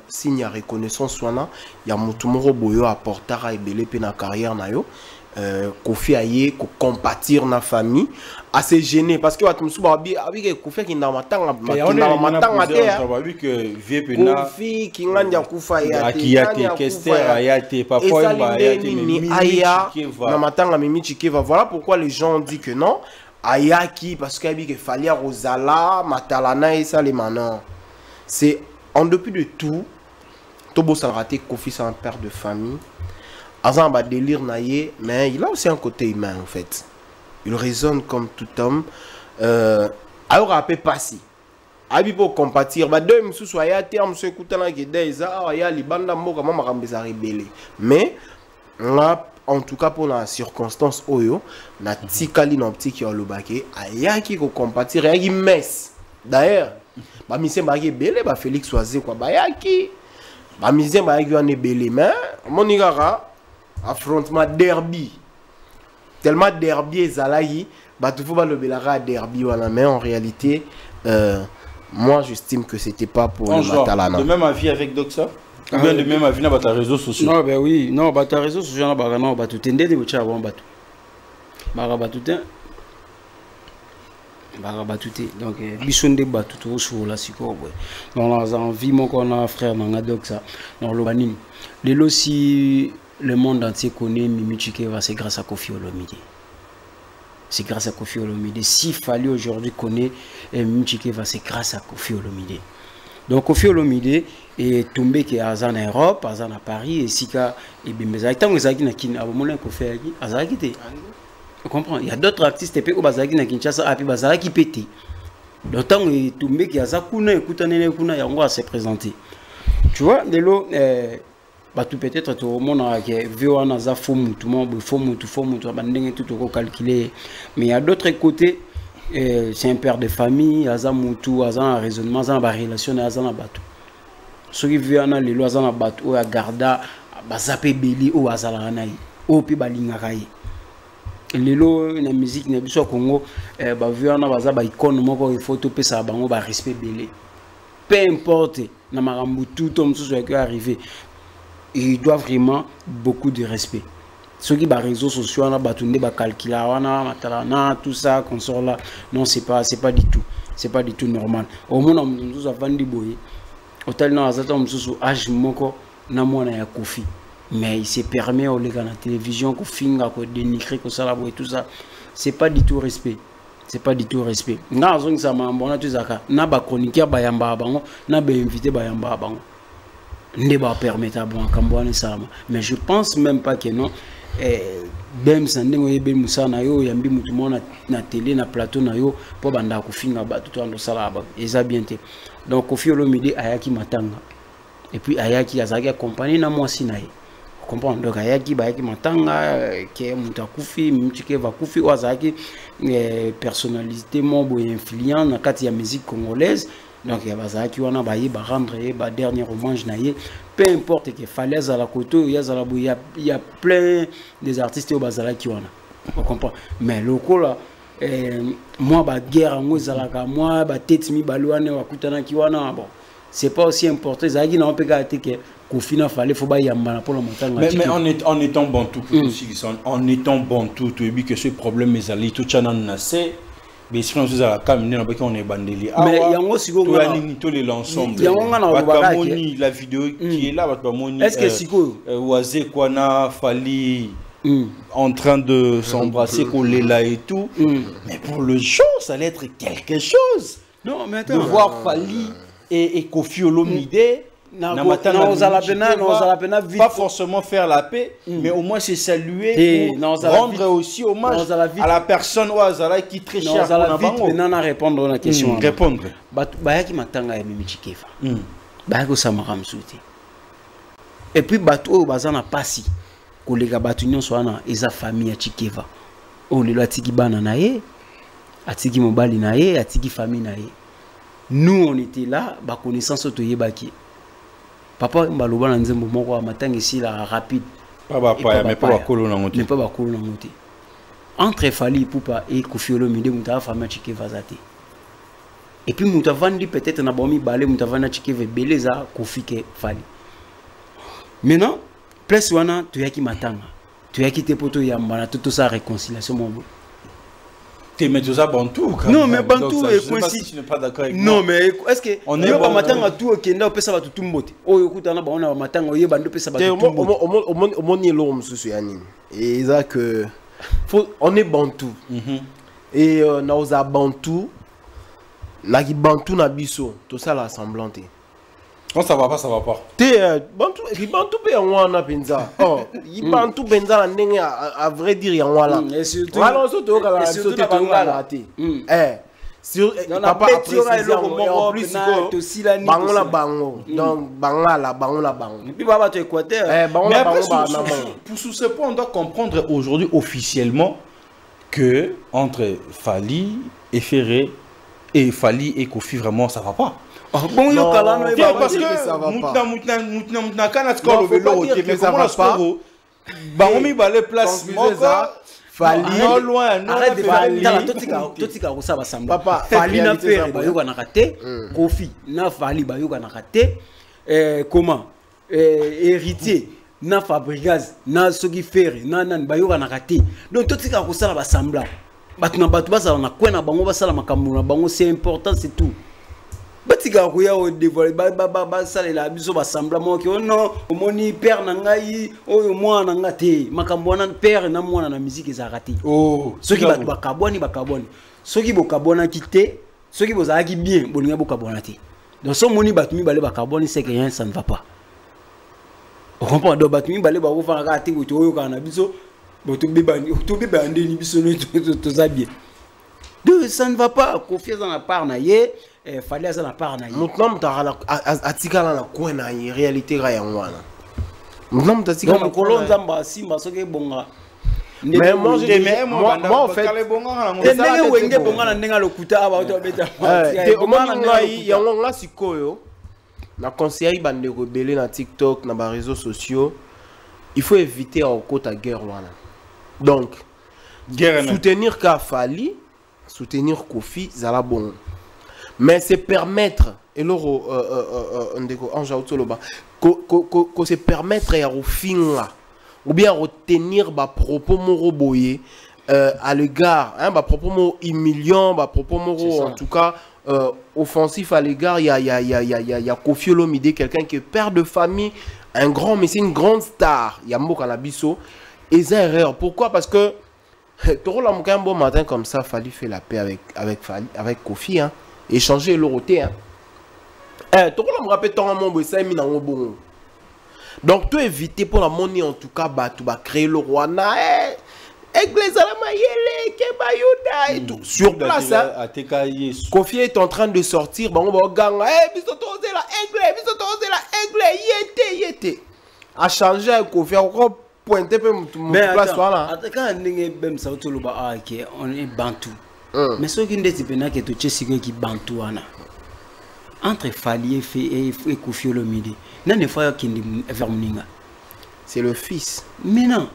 signe à reconnaissance soana, ya mutumoro boyo apportara ebele pe na carrière na yo. Kofi aye ko compatir na famille assez gêné parce que watumsu babi abi Kofi ki na matanga Kofi ki nganja kufa ya te papa na matanga Mimi Chikeva. Voilà pourquoi les gens ont dit que non ayaki parce que abi que fallait Rosala Matalana et ça les manants. C'est en dépit de tout Tobo Salraté Kofi c'est un père de famille. Azan ba délire naïe, mais il a aussi un côté humain en fait. Il raisonne comme tout homme. Alors après passer. Abi pour compatir. Ba deux msou soya terme se écoutant la guide. Ya li banda mo comment marambeza rebelle. Mais en tout cas pour la circonstance oyo na tikali na optique ya lobake ayaki ko compatir ayaki mess d'ailleurs ba mise ba ki belé ba Félix Oisé quoi bayaki ba mise ba ki wane belé mais monikaka affrontement derby tellement derby ezalaki ba tout ba lobelaka derby wana mais en réalité moi j'estime que c'était pas pour le Matalana. De même avis avec Doxa? Ou bien de même avis dans les réseaux sociaux? Non, ben oui, non, les réseaux sociaux, non, bah tout est ndé de tcha bon bateau. Bah tout est. Bah tout est. Donc bisonde bateau tout sur la siko. Donc là, envie mon qu'on a frère nanga Doxa. Non le banim. Lelo si le monde entier connaît Mimi Chikeva, c'est grâce à Koffi Olomide. C'est grâce à Koffi Olomide. S'il fallait aujourd'hui connaître Mimi Chikeva, c'est grâce à Koffi Olomide. Donc Koffi Olomide est tombé qui est à Europe, à Paris, et Sika et Bimbeza. Tant que Zaki n'a qu'une abonnement Koffi à Zaki, tu comprends? Il y a d'autres artistes qui ont Zaki n'a Kinshasa, et puis Bazaki pété. Donc tant que est tombé qui a Zakuna, écoute un écoute, il y a encore à se présenter. Tu vois, de l'eau, bah tout peut-être tout le monde a vu un azar faux tout le monde faux tout calculé. Mais il y a d'autres côtés. C'est un père de famille, Azan Moutou, Azan un raisonnement, Azan a relation, Azan a bateau. Ceux qui viennent les lois, Azan a bateau, à Garda, Bazapé Beli, ou Azan a Anaï, ou Pibalingaraï. Les lois, la musique, n'est pas au Congo, Baviana, Bazaba, icône, moi, il faut topper ça, bango, respect Beli. Peu importe, Namarambu, tout homme, tout ce qui est arrivé, il doit vraiment beaucoup de respect. Ceux qui ont les réseaux sociaux, on a calculé, tout ça, qu'on sort là. Non, c'est pas du tout. C'est pas du tout normal. Au moins, on a vendu boy. Au tel non, on a âge moko na mona ya Koffi. Mais il se permet au les gars la télévision qu'on finga qu'on dénigrer qu'on ça et tout ça. C'est pas du tout respect. C'est pas du tout respect. Na zong ça m'a bon tout ça na ba chroniqueur ba yamba bango, na ba invité ba yamba bango. Ne ba permettre bon kambouane ça. Mais je pense même pas que non. Bem sandingo yebe musana yo yambi mutu mona na télé na plateau na yo po banda ko finga ba tout ando sala ba eza bien te. Donc Koffi Olomide ayaki matanga et puis ayaki azaki accompagné na mwasi na ye. Comprendre donc ayaki ba ayaki matanga ke muta kufi mutike va kufi wazaki personnalité mo bo influent na kati ya musique congolaise. Donc il y a bazaki wana ba yeba rendre ba dernier hommage na ye. Peu importe que falaise à la côté, il y a plein des artistes au bazala qui wana. On comprend. Mais le coup là, moi ba guerre en zalaka, moi ba tête mi balouane wa kutana ki wana bon. C'est pas aussi important. Zaki na on peut garder que Koffi na fallait faut ba yamba pour le montant. Mais en étant bantou, en étant bantou, tu dis que ce problème est allé tout chana nassé. Mais si on est à la caméra, on est bandeli. Mais il y a aussi l'ensemble. La vidéo qui est là, est-ce que Siko Oisé Kwana Fali en train de s'embrasser, coller là et tout. Mais pour le show, ça allait être quelque chose. Non, mais attends. De voir Fali et Koffi Olomide. Pas forcément faire la paix, mais au moins c'est saluer, rendre aussi hommage à la personne qui est très chère. Maintenant, répondre à la question. Répondre. Bayaki matanga ya Mimi Chikeva. Bayako samara msuti. Et puis bato bazana pasi. Kolega batu nyonso wana eza famille ya Chikeva. O lelo atiki bana na ye, atiki mobali na ye, atiki famille na ye. Nous on était là, ba connaissance otoyebaki. Papa mbaloba na nzembo moko wa matanga ici la rapide. Pas papa mais pas bakolo na ngote. Mais pas bakolo na ngote. Entre Fali Ipupa et Koffi Olomide muta famille Chikeva zate. Et puis muta vandi peut-être na bomi balé muta vanda Chikeva beleza Koffi ke Fali. Maintenant, place wana tu yaki matanga. Tu yaki te poto yamba na tout ça réconciliation mon beau. Mais tout ça bantou non mais bantou est coïncide. Je ne suis pas d'accord avec non mais est-ce que on est pas matanga tout okenda opesa ba tout mbote oyo kutana ba ona matanga oyo bando pesa ba tout mbote on est l'homme mususu ya nini et ça que on est bantou et na oza bantou na ki bantou na biso tout ça la semblante. Non, ça va pas, ça va pas. Bantou pe wana penza. Oh, bantou penza la ndenge à vrai dire ya wana. Et surtout alors surtout la la sur papa a précisé en plus que bango la bango donc bangala bango la bango et puis baba tu Équateur bango la bango pour ce point on doit comprendre aujourd'hui officiellement que entre Fally et Ferré et Fally et Kofi vraiment ça va pas. Bon yo kala no parce que ça va pas kana skolo velo mais comment la skolo bango mi balé place Fally loin non arrête de Fally totika ko ça va sembler papa Fally na Ferré ba yoka na raté Kofi na Fally ba yoka na raté comment héritier na Fabregas na soki Ferré na nan ba yoka na raté donc totika ko ça va sembler batu na batu basala na kwena bango basala makambo na bango c'est important c'est tout batika ko ya o dévoiler ba salela biso ba semblement que non omoni père na ngai oyo mwana ngate makambo na père na mwana na musique za raté oh soki batu bakabwani soki bokabwana kité soki bozalaki bien bolinga bokabwana te donc so moni batu mi balé bakabwani c'est que rien ça ne va pas on comprend donc batu mi balé ba ko fana ka te ko oyo kana biso to beba ndeni biso to za bien donc ça ne va pas confiance dans la part na ye Fally ça na part na ye maintenant mutara atikala na coin na ye réalité ga ya ngwana maintenant mutatika na kolonza mba simba soki bonga mais moi en fait ndenge wenge bonga na ndenga lokuta aba to beta omona ngai yango nga sikoyo na conseiller bande rebelle na TikTok na ba réseaux sociaux il faut éviter au côté guerre wana donc soutenir ka Fally soutenir Kofi zala bon mais c'est permettre et loro ndeko anja utoloba ko se permettre ya refinga ou bien retenir ba propos moro boyer à l'égard hein ba propos moro humiliant ba propos moro en tout cas offensif à l'égard il y a Kofi Olomide quelqu'un qui est père de famille un grand mais c'est une grande star il y a Mboka na biso et c'est erreur pourquoi parce que Toro la un bon matin comme ça Fally fait la paix avec Kofi hein échanger l'oroté hein Toro la me rappelle ton mon boy ça mis dans mon bon donc tout éviter pour la monnaie en tout cas bah tu vas créer le roi na église à la mayele kebayuda et tout sur place hein Kofi est en train de sortir bon on gang biso toze la église yete a changer Kofi encore pointer peu mais place là quand ndenge bem ça toloba ah OK on est bantou mais ce qui ndeti pena que to chesiko qui bantou ana entre Fally et Kofi Olomide nane fa kindi vers muninga c'est le fils mais non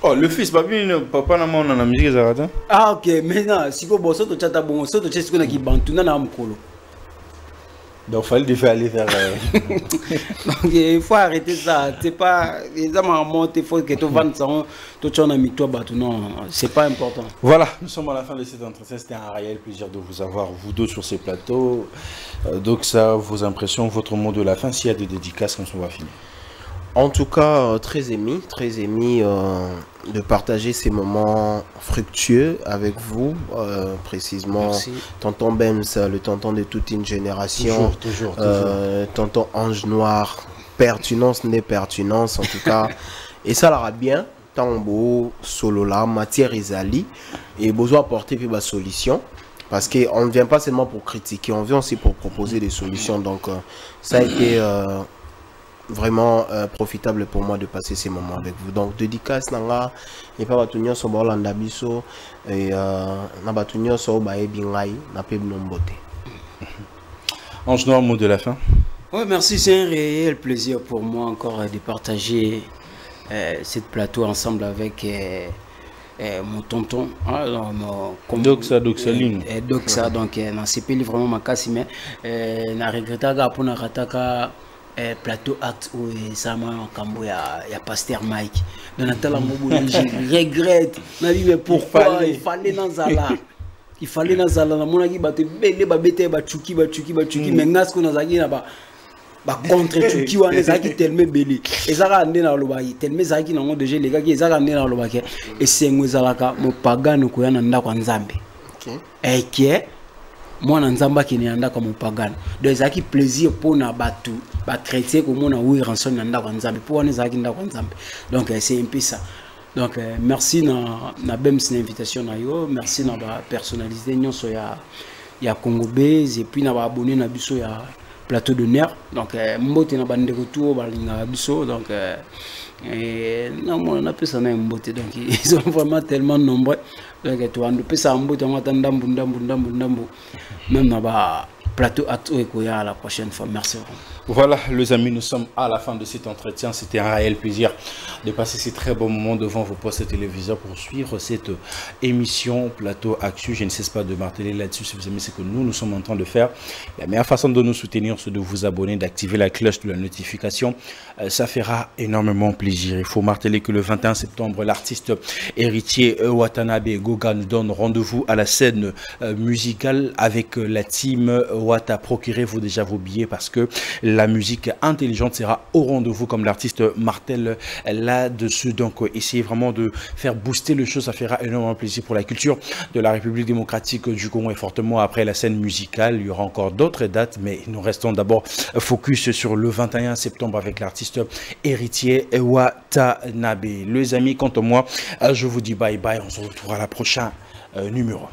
oh le fils papa na mona na musique za rata ah OK maintenant siko boso to chata bon so to chesiko na ki bantou na mkolo donc Fally faire aller faire donc il faut arrêter ça c'est pas les amants il faut que tu vendes ça tu en as mis toi bah non c'est pas important. Voilà, nous sommes à la fin de cet entretien. C'était un réel plaisir de vous avoir vous deux sur ces plateaux. Donc ça, vos impressions, votre mot de la fin, s'il y a des dédicaces comme ça on va finir. En tout cas, très émis de partager ces moments fructueux avec vous, précisément. Merci. Tonton Bems, le tonton de toute une génération. Toujours. Tonton Ange Noir, pertinence n'est pertinence en tout cas. Et ça l'aura bien. Tambo, Solola, matière Isali. Et besoin apporter puis ma solution. Parce qu'on ne vient pas seulement pour critiquer, on vient aussi pour proposer des solutions. Donc ça a été... vraiment profitable pour moi de passer ces moments avec vous. Donc dédicace nanga et pas batunyo so bolanda biso et na batunyo so bae bingai na pe binombote. Ange Noir, mot de la fin. Oui, merci, c'est un réel plaisir pour moi encore de partager cette plateau ensemble avec mon tonton Doxa Doxaline Doxa donc na CP vraiment ma casse mais na regretta pour na rataka plateau acte où ça m'a cambo ya pasteur Mike dans la je regrette na dit mais pourquoi il fallait dans zala na mona ki bato bele ba bete ba chuki mais ngas ko na zaki na ba contre chuki wana zaki tellement belé ezaka ndé na loba tellement zaki na ngo déjà les gars qui ezaka ndé na loba ke esengo zalaka mo pagano ko yana ndako nzambe et que moi nzamba qui ne anda comme pagano donc ezaki plaisir pour na batu ba chrétien comme on a oui rançon nanda kwa nzambe pour on ezaki ndako nzambe donc c'est un peu ça donc merci na bems na invitation na yo merci na ba personnalité nyonso y a Congo Base et puis na ba abonné na biso ya plateau de nerf donc mbote na bande retour balinga biso donc non on a plus ça na mbote donc ils sont vraiment tellement nombreux donc tu as un peu ça mbote on attend ndambu même na ba plateau actu et à la prochaine fois. Merci. Voilà, les amis, nous sommes à la fin de cet entretien. C'était un réel plaisir de passer ces très bons moments devant vos postes téléviseurs pour suivre cette émission Plateau Actu. Je ne cesse pas de marteler là-dessus, si vous aimez ce que nous sommes en train de faire. La meilleure façon de nous soutenir, c'est de vous abonner, d'activer la cloche de la notification. Ça fera énormément plaisir. Il faut marteler que le 21 septembre, l'artiste héritier Watanabe Goga nous donne rendez-vous à la scène musicale avec la team Wata. Procurez-vous déjà vos billets parce que la musique intelligente sera au rendez-vous comme l'artiste martèle là-dessus. Donc essayez vraiment de faire booster le show, ça fera énormément plaisir pour la culture de la République démocratique du Congo. Et fortement après la scène musicale, il y aura encore d'autres dates, mais nous restons d'abord focus sur le 21 septembre avec l'artiste héritier Watanabe. Les amis, quant à moi, je vous dis bye bye, on se retrouve à la prochaine numéro.